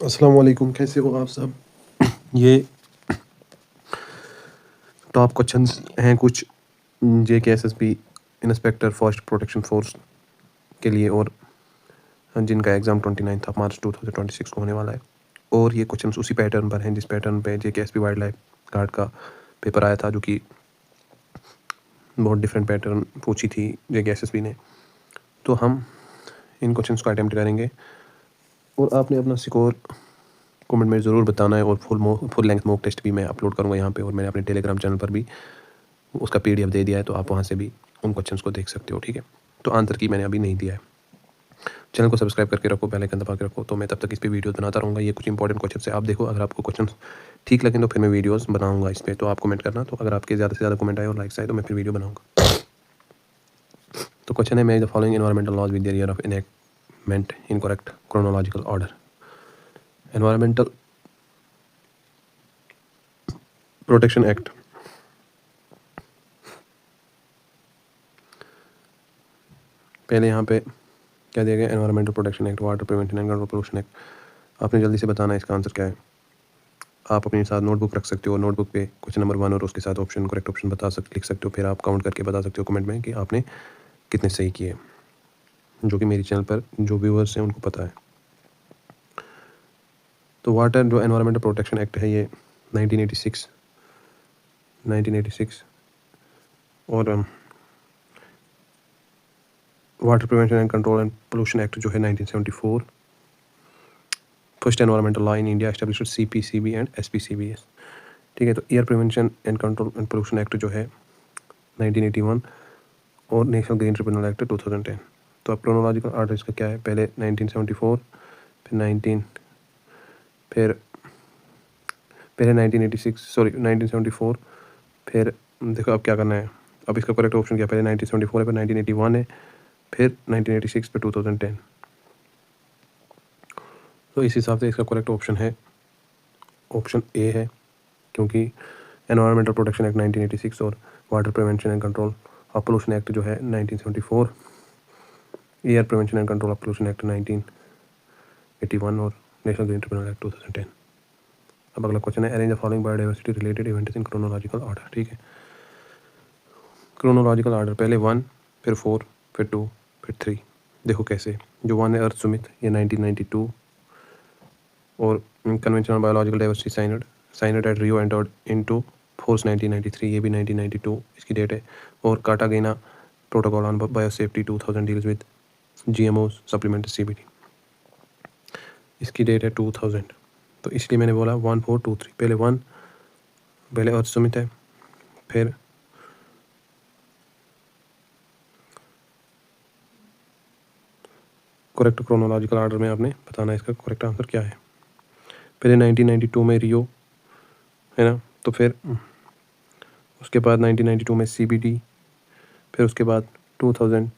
अस्सलाम वालेकुम, कैसे हो आप सब? ये टॉप क्वेश्चंस हैं कुछ JKSSB inspector forest protection force के लिए, और जिनका एग्ज़ाम 29 मार्च 2026 को होने वाला है। और ये क्वेश्चंस उसी पैटर्न पर हैं जिस पैटर्न पे JKSB वाइल्ड लाइफ गार्ड का पेपर आया था, जो कि बहुत डिफरेंट पैटर्न पूछी थी JKSSB ने। तो हम इन क्वेश्चंस को अटेम्प्ट करेंगे और आपने अपना स्कोर कमेंट में ज़रूर बताना है। और फुल लेंथ मॉक टेस्ट भी मैं अपलोड करूँगा यहाँ पे, और मैंने अपने टेलीग्राम चैनल पर भी उसका PDF दे दिया है, तो आप वहाँ से भी उन क्वेश्चंस को देख सकते हो, ठीक है। तो आंसर की मैंने अभी नहीं दिया है। चैनल को सब्सक्राइब करके रखो, बेल आइकन दबा के रखो, तो मैं तब तक इस पे वीडियोस बनाता रहूँगा। ये कुछ इंपॉर्टेंट क्वेश्चन है, आप देखो। अगर आपको क्वेश्चन ठीक लगे तो फिर मैं वीडियोस बनाऊँगा इस पर, तो आप कमेंट करना। तो अगर आपके ज़्यादा से ज़्यादा कमेंट आए और लाइक्स आए तो मैं फिर वीडियो बनाऊँगा। तो क्वेश्चन है, match the following environmental laws with their year of enactment in correct chronological order. Environmental protection act पहले यहाँ पे क्या दिया गया? Environmental protection act, water prevention and control pollution act. आपने जल्दी से बताना है इसका आंसर क्या है। आप अपने साथ नोटबुक रख सकते हो, नोटबुक पे क्वेश्चन नंबर 1 और उसके साथ ऑप्शन, करेक्ट ऑप्शन लिख सकते हो। फिर आप काउंट करके बता सकते हो कमेंट में कि आपने कितने सही किए, जो कि मेरे चैनल पर जो व्यूअर्स हैं उनको पता है। तो वाटर जो एनवायरमेंटल प्रोटेक्शन एक्ट है, ये 1986 और water prevention and control and pollution act जो है 1974। First environmental law in India established CPCB and SPCBS, ठीक है। तो air prevention and control and pollution act जो है 1981 और नेशनल ग्रीन ट्रिब्यूनल एक्ट 2010। तो अब क्रोनोलॉजिकल ऑर्डर इसका क्या है? पहले 1974, फिर 1974, फिर देखो अब क्या करना है। अब इसका करेक्ट ऑप्शन क्या है? पहले 1974 है, फिर 1981 है, फिर 1986 पे 2010। तो इस हिसाब से इसका करेक्ट ऑप्शन है ऑप्शन ए है, क्योंकि एनवायरमेंटल प्रोटेक्शन एक्ट 1986 और water prevention and control of pollution act जो है 1974, air prevention and control of pollution act 1981 और नेशनल ग्रीन ट्रिब्यूनल एक्ट 2010। अब अगला क्वेश्चन है, arrange the following biodiversity related events in chronological order, ठीक है। Chronological order, पहले 1, फिर 4, फिर 2, फिर 3। देखो कैसे। जो 1 है अर्थ सुमित, ये 1992, और convention on biological diversity signed at Rio entered into force 1993, ये भी 1992 इसकी डेट है। और Cartagena protocol on biosafety 2000 deals with GMOs supplement CBD, इसकी डेट है 2000। तो इसलिए मैंने बोला 1, 4, 2, 3। पहले अर्थ सुमित है, फिर करेक्ट क्रोनोलॉजिकल ऑर्डर में आपने बताना है इसका करेक्ट आंसर क्या है। पहले 1992 में रियो है ना, तो फिर उसके बाद 1992 में CBD, फिर उसके बाद 2000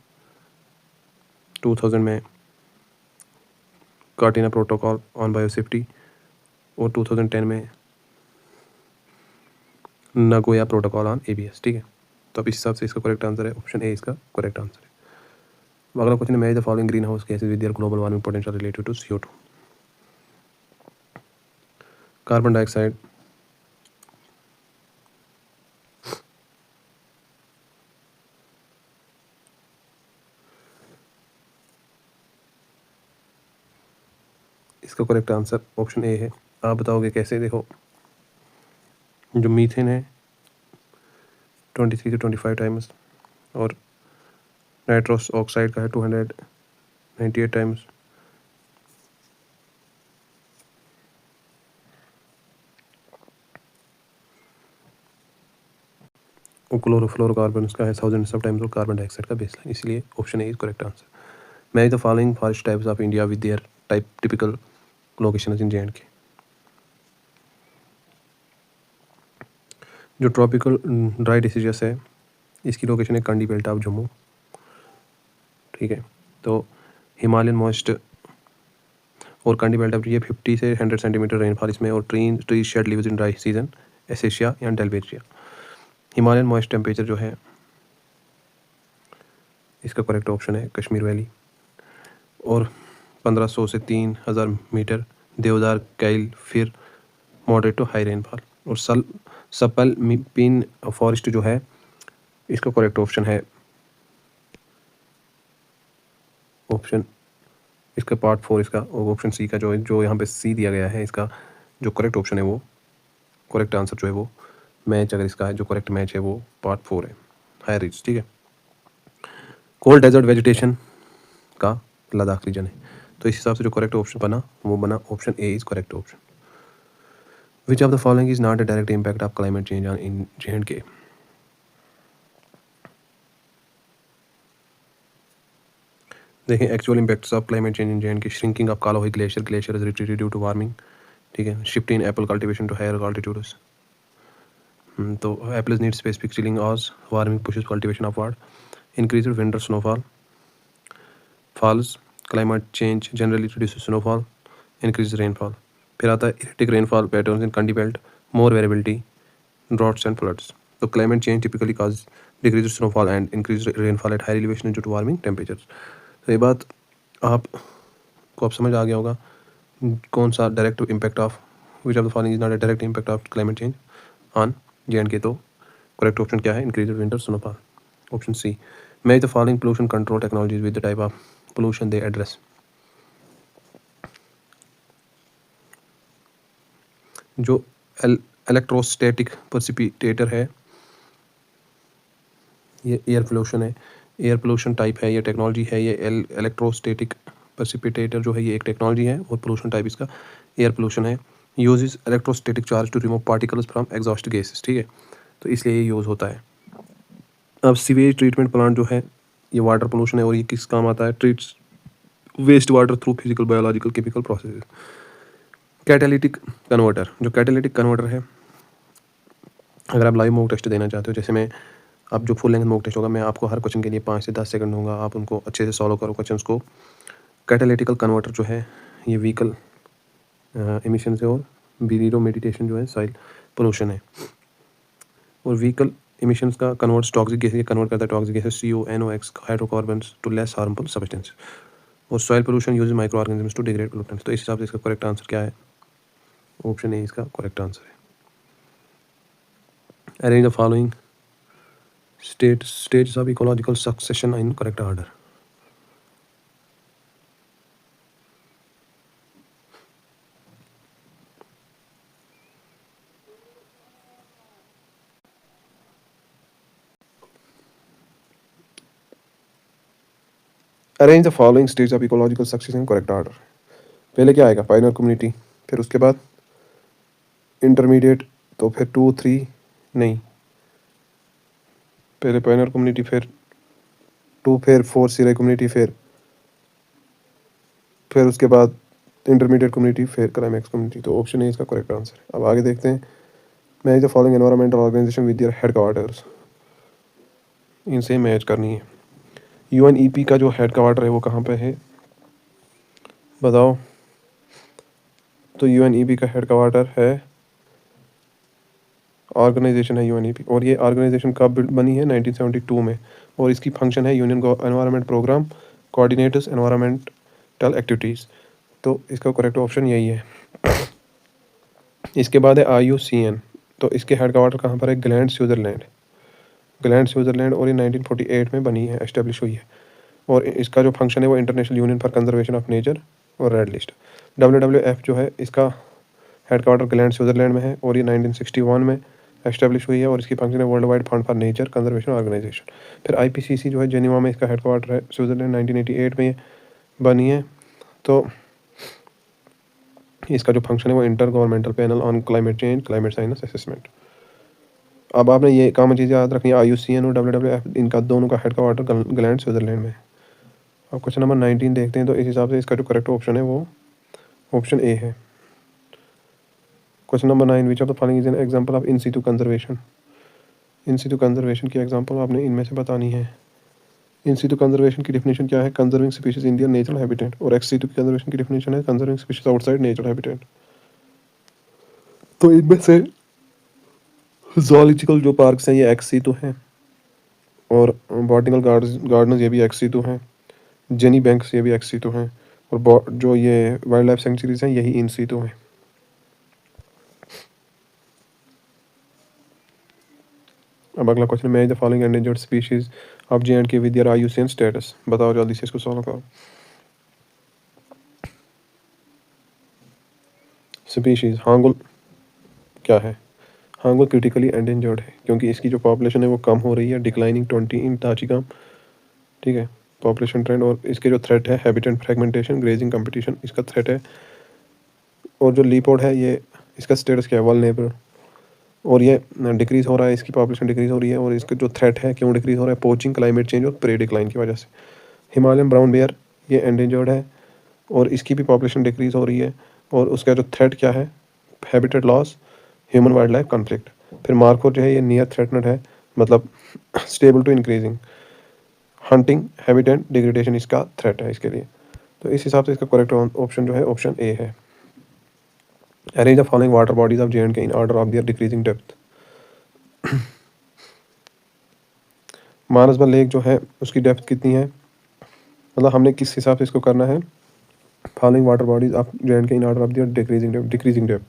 में कार्टिना प्रोटोकॉल ऑन बायोसेफ्टी, और 2010 में नगोया प्रोटोकॉल ऑन ABS, ठीक है। तो अब इस हिसाब से इसका करेक्ट आंसर है ऑप्शन ए, इसका करेक्ट आंसर है। अगला क्वेश्चन है, match the following greenhouse gases with their global warming potential related to CO2। Carbon dioxide, इसका करेक्ट आंसर ऑप्शन ए है। आप बताओगे कैसे? देखो, जो मीथेन है 23 से 25 टाइम्स, और नाइट्रस ऑक्साइड का है 298 टाइम्स, और क्लोरोफ्लोरोकार्बन का है 1000 सब टाइम्स, और कार्बन डाइऑक्साइड का बेसलाइन, इसलिए option A is correct answer. Match the following forest types of India with their typical location in JNK। जो ट्रॉपिकल ड्राई डिसीजस है, इसकी लोकेशन है कंडी बेल्ट ऑफ जम्मू, ठीक है। तो हिमालयन मॉइस्ट और कंडी बेल्ट ऑफ, ये 50 से 100 सेंटीमीटर रेनफॉल इसमें, और tree shed leaves in dry season, acacia या डेल्बेरिया। हिमालयन मॉइस्ट टेम्परेचर जो है, इसका करेक्ट ऑप्शन है कश्मीर वैली, और 1500 से 3000 मीटर देवदार, कैल, फिर मॉडरेट टू हाई रेनफॉल। और सपल पिन फॉरेस्ट जो है इसका करेक्ट ऑप्शन है ऑप्शन इसका पार्ट 4, इसका ऑप्शन सी का जो यहाँ पे सी दिया गया है, इसका जो करेक्ट ऑप्शन है वो करेक्ट आंसर जो है वो मैच, अगर इसका जो करेक्ट मैच है वो पार्ट 4 है, हाई रिज। ठीक है। कोल्ड डेजर्ट वेजिटेशन का लद्दाख रीजन है, तो इस हिसाब से जो करेक्ट ऑप्शन बना वो बना option A is correct option. Which of the following is not a direct impact of climate change on in J&K? देखें actual impacts of climate change in J&K: shrinking of Kolahoi glacier, glacier is retreated due to warming. ठीक है। Shift in apple cultivation to higher altitudes, तो apples need specific chilling as warming pushes cultivation upward. Increase winter snowfall, falls, climate change generally reduces snowfall, increase rainfall. फिर आता है erratic rainfall patterns in country belt, more variability, droughts and floods. तो climate change typically cause decrease snowfall and increase rainfall at high elevation due to warming temperatures. तो ये बात आपको अब समझ आ गया होगा कौन सा direct impact of which of the following is not a direct impact of climate change on J&K। तो करेक्ट ऑप्शन क्या है? Increase winter snowfall, option C. Match the following pollution control technologies with the type of pollution they address. जो electrostatic precipitator है ये air pollution है, air pollution type है, ये technology है। ये इलेक्ट्रोस्टैटिक प्रेसिपिटेटर जो है ये एक टेक्नोलॉजी है और पोल्यूशन टाइप इसका एयर पोल्यूशन है। Uses electrostatic charge to remove particles from exhaust gases. ठीक है, तो इसलिए ये यूज़ होता है। अब सीवेज ट्रीटमेंट प्लांट जो है ये वाटर पोल्यूशन है और ये किस काम आता है? Treats waste water through physical, biological, chemical process. Catalytic converter, जो कैटालिटिक कन्वर्टर है, अगर आप लाइव मॉक टेस्ट देना चाहते हो, जैसे मैं अब जो फुल लेंथ मॉक टेस्ट होगा मैं आपको हर क्वेश्चन के लिए 5 से 10 सेकंड दूंगा, आप उनको अच्छे से सॉल्व करो क्वेश्चंस को। कैटालिटिकल कन्वर्टर जो है ये व्हीकल एमिशन से और बीरो मेडिटेशन जो है सॉइल पोल्यूशन है। और व्हीकल एमिशंस का कन्वर्ट्स टॉक्सिक गैसेस, कन्वर्ट करता है toxic gases CO, NOx, hydrocarbons to less harmful substance. और soil pollution use micro organisms to degrade pollutants. तो इस हिसाब से इसका करेक्ट आंसर क्या है? ऑप्शन ए इसका करेक्ट आंसर है। Arrange the following stages of ecological succession in correct order. Arrange the following stages of ecological succession in correct order. पहले क्या आएगा? पायनियर कम्युनिटी, फिर उसके बाद इंटरमीडिएट, तो फिर 2 3 नहीं, पहले पायनियर कम्युनिटी, फिर 2, फिर 4 सीरे कम्युनिटी, फिर उसके बाद इंटरमीडिएट कम्युनिटी, फिर क्लाइमैक्स कम्युनिटी। तो ऑप्शन ए इसका करेक्ट आंसर है। अब आगे देखते हैं। Match the following environmental organization with their headquarters, इनसे मैच करनी है। UNEP का जो हेडक्वार्टर है वो कहाँ पे है बताओ? तो UNEP का हेडक्वार्टर है, ऑर्गेनाइजेशन है UNEP, और ये ऑर्गेनाइजेशन कब बनी है? 1972 में। और इसकी फंक्शन है union environment programme coordinators environmental activities. तो इसका करेक्ट ऑप्शन यही है। इसके बाद है IUCN, तो इसके हेडक्वार्टर कहाँ पर है? ग्लैंड, स्विट्ज़रलैंड, ग्लैंड स्विट्ज़रलैंड, और ये 1948 में बनी है, एस्टेब्लिश हुई है। और इसका जो फंक्शन है वो international union for conservation of nature और रेड लिस्ट। WWF जो है इसका हेडक्वार्टर ग्लैंड, स्विट्ज़रलैंड में है, और ये 1961 में एस्टेब्लिश हुई है, और इसकी फंक्शन है world wide fund for nature conservation organization. फिर IPCC जो है जेनीवा में इसका हेडक्वार्टर है, स्विट्ज़रलैंड, 1988 में बनी है। तो इसका जो फंक्शन है वो inter governmental panel on climate change, climate science assessment. अब आपने ये कॉमन चीज़ याद रखनी है, IUCN और WWF, इनका दोनों का हेडक्वार्टर ग्लैंड, स्विट्ज़रलैंड में। अब क्वेश्चन नंबर 19 देखते हैं। तो इस हिसाब से इसका जो करेक्ट ऑप्शन है वो ऑप्शन ए है। Question number 9, which of the following is an example of in situ conservation. In situ conservation की एग्जांपल आपने इनमें से बतानी है। इन सितु कंजर्वेशन की डेफिनेशन क्या है? Conserving species in their natural habitat. और एक्स सितु की कंजर्वेशन की डेफिनेशन है conserving species outside natural habitat. तो इनमें से जूलॉजिकल जो पार्क्स हैं ये एक्स सितु हैं, और बॉटनिकल गार्डन्स ये भी एक्स सितु हैं, जेनी बैंक्स ये भी एक्स सितु हैं, और जो ये वाइल्ड लाइफ सेंचुरीज हैं यही इन सीटों हैं। अब अगला question, match the following endangered species of J&K with their IUCN status. बताओ जल्दी से, इसको सॉल्व करो। स्पीशीज, हांगुल क्या है? हांगुल क्रिटिकली एंडेंजर्ड है क्योंकि इसकी जो पॉपुलेशन है वो कम हो रही है, डिक्लाइनिंग 20 इन ताजिकम, ठीक है, पॉपुलेशन ट्रेंड। और इसके जो थ्रेट है हैबिटेट फ्रेगमेंटेशन, ग्रेजिंग कंपटीशन, इसका थ्रेट है। और जो लीपोर्ड है ये, इसका स्टेटस क्या है? वल्नरेबल, और ये डिक्रीज़ हो रहा है, इसकी पॉपुलेशन डिक्रीज़ हो रही है। और इसका जो थ्रेट है क्यों डिक्रीज़ हो रहा है? पोचिंग, क्लाइमेट चेंज और प्रे डिक्लाइन की वजह से। हिमालयन ब्राउन बेयर ये एंडेंजर्ड है और इसकी भी पॉपुलेशन डिक्रीज़ हो रही है। और उसका जो थ्रेट क्या है? Habitat loss, human wildlife conflict. फिर मार्कोर जो है ये नियर थ्रेटनड है, मतलब stable to increasing. Hunting, habitat degradation इसका थ्रेट है इसके लिए। तो इस हिसाब से इसका करेक्ट ऑप्शन जो है ऑप्शन ए है। Arrange the following water bodies of J&K in order of their decreasing depth. Manasbal lake जो है उसकी डेप्थ कितनी है? मतलब हमने किस हिसाब से इसको करना है? Following water bodies of J&K in order of their decreasing depth.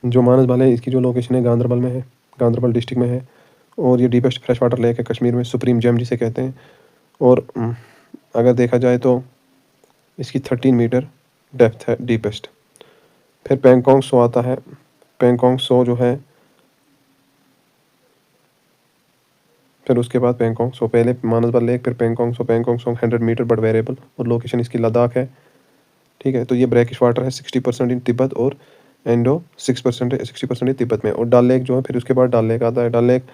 जो मानसबल है इसकी जो लोकेशन है गांधरबल में है, गांधरबल डिस्ट्रिक्ट में है। और ये डीपेस्ट फ्रेश वाटर लेक है कश्मीर में, सुप्रीम जेम जिसे कहते हैं। और अगर देखा जाए तो इसकी 13 मीटर डेप्थ है, डीपेस्ट। फिर पेंगोंग सो आता है। पेंगोंग सो जो है, फिर उसके बाद पेंगोंग सो, पहले मानसबल लेक फिर पेंगोंग सो। पेंगोंग सो 100 मीटर बट वेरिएबल, और लोकेशन इसकी लद्दाख है, ठीक है। तो ये ब्रैकिश वाटर है, 60% इन तिब्बत और एंडो 60% तिब्बत में। और डल लेक जो है, फिर उसके बाद डल लेक आता है। डल लेक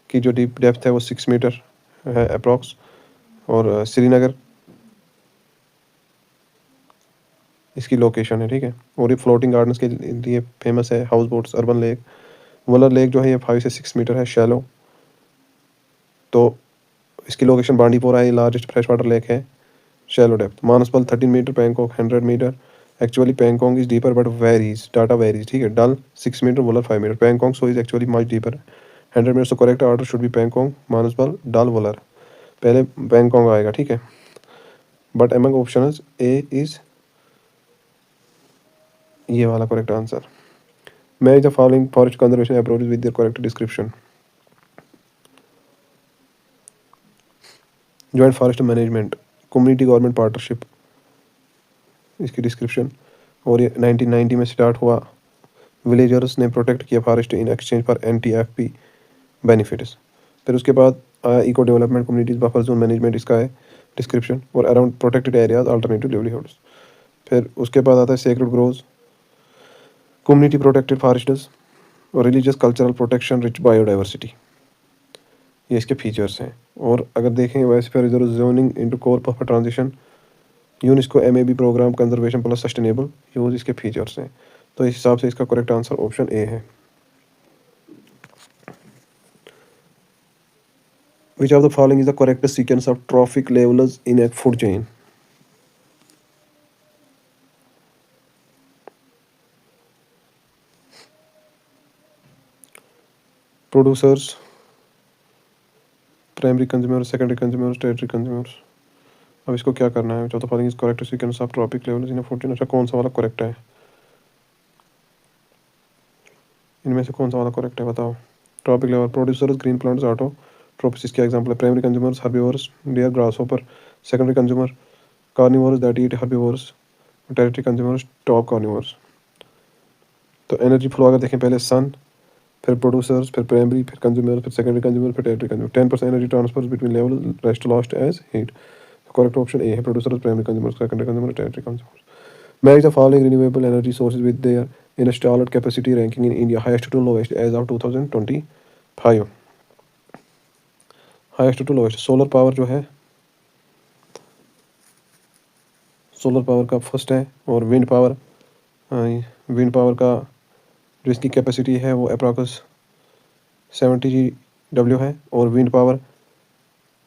की जो डीप डेप्थ है वो 6 मीटर है अप्रॉक्स। और श्रीनगर इसकी लोकेशन है, ठीक है। और ये फ्लोटिंग गार्डन्स के लिए फेमस है, हाउस बोट्स, अर्बन लेक। वलर लेक जो है ये 5 से 6 मीटर है, शैलो। तो इसकी लोकेशन बांडीपोरा है, ये लार्जेस्ट फ्रेश वाटर लेक है, shallow depth. Manasbal 13 meter, Pangong 100 meter. Actually Pangong is deeper but varies, data varies, ठीक है। Dal 6 meter, Wular 5 meter. Pangong Tso is actually much deeper, 100 meter. So correct order should be Pangong, Manasbal, Dal, Wular. पहले पैंगोंग आएगा, ठीक है। But among option A is ये वाला correct answer. Match the following forest conservation approaches with their correct description. Joint forest management, community government partnership, इसकी description. और ये 1990 में स्टार्ट हुआ। विलेजर्स ने प्रोटेक्ट किया forest in exchange for NTFP benefits. फिर उसके बाद eco development, communities, buffer zone management, इसका है डिस्क्रिप्शन। और around protected areas, alternative livelihoods. फिर उसके बाद आता है sacred groves, community protected forests, और religious cultural protection, rich biodiversity. ये इसके फीचर्स हैं। और अगर देखें वैसे फिर reserve zoning into core buffer transition, UNESCO MAB programme, conservation plus sustainable use, इसके फीचर्स हैं। तो इस हिसाब से इसका करेक्ट आंसर ऑप्शन ए है। Which of the following is the correct sequence of trophic levels in a food chain? Producers, primary consumers, secondary consumers, tertiary consumers. अब इसको क्या करना है? Which of the following is correct sequence of trophic levels in a food chain? अच्छा, कौन सा वाला correct है? इनमें से कौन सा वाला करेक्ट है बताओ। Trophic level, producers, green plants, autotrophs, इसके एग्जाम्पल है। Primary consumers, herbivores, deer, grasshopper. Secondary consumer, carnivores that eat herbivores. Tertiary consumers, top carnivores. तो एनर्जी फ्लो अगर देखें, पहले सन, फिर प्रोड्यूसर्स, फिर प्राइमरी, फिर कंज्यूमर, फिर सेकेंडरी कंज्यूमर, फिर tertiary consumer. 10% energy transfer between level, rest lost as heat. Correct option A है, producers, primary consumer, secondary consumer, tertiary consumer. Match the following renewable energy sources with their installed capacity ranking in India, highest to lowest as of 2025. Highest to lowest, solar power जो है, solar power का first है। और wind power का जो इसकी capacity है वो अप्रॉक्स 70 GW है। और विंड पावर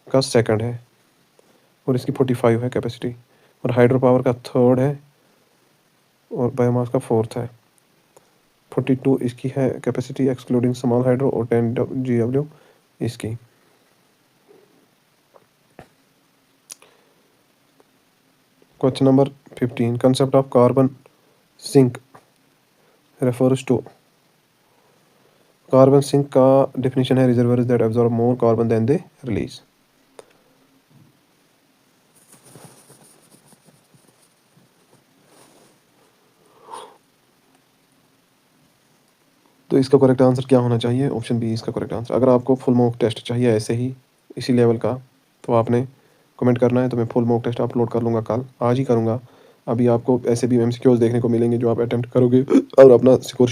का सेकंड है और इसकी 45 है कैपेसिटी। और हाइड्रो पावर का थर्ड है और बायोमास का फोर्थ है। 42 इसकी है कैपेसिटी एक्सक्लूडिंग स्मॉल हाइड्रो, और 10 GW इसकी। Question number 15, concept of carbon sink refers to। Carbon sink का डेफिनेशन है reservoirs that absorb more carbon than they release. तो इसका करेक्ट आंसर क्या होना चाहिए? ऑप्शन बी इसका करेक्ट आंसर। अगर आपको फुल मॉक टेस्ट चाहिए ऐसे ही इसी लेवल का तो आपने कमेंट करना है, तो मैं फुल मॉक टेस्ट अपलोड कर लूँगा, कल आज ही करूँगा। अभी आपको ऐसे भी एमसीक्यूज देखने को मिलेंगे जो आप अटेम्प्ट करोगे और अपना स्कोर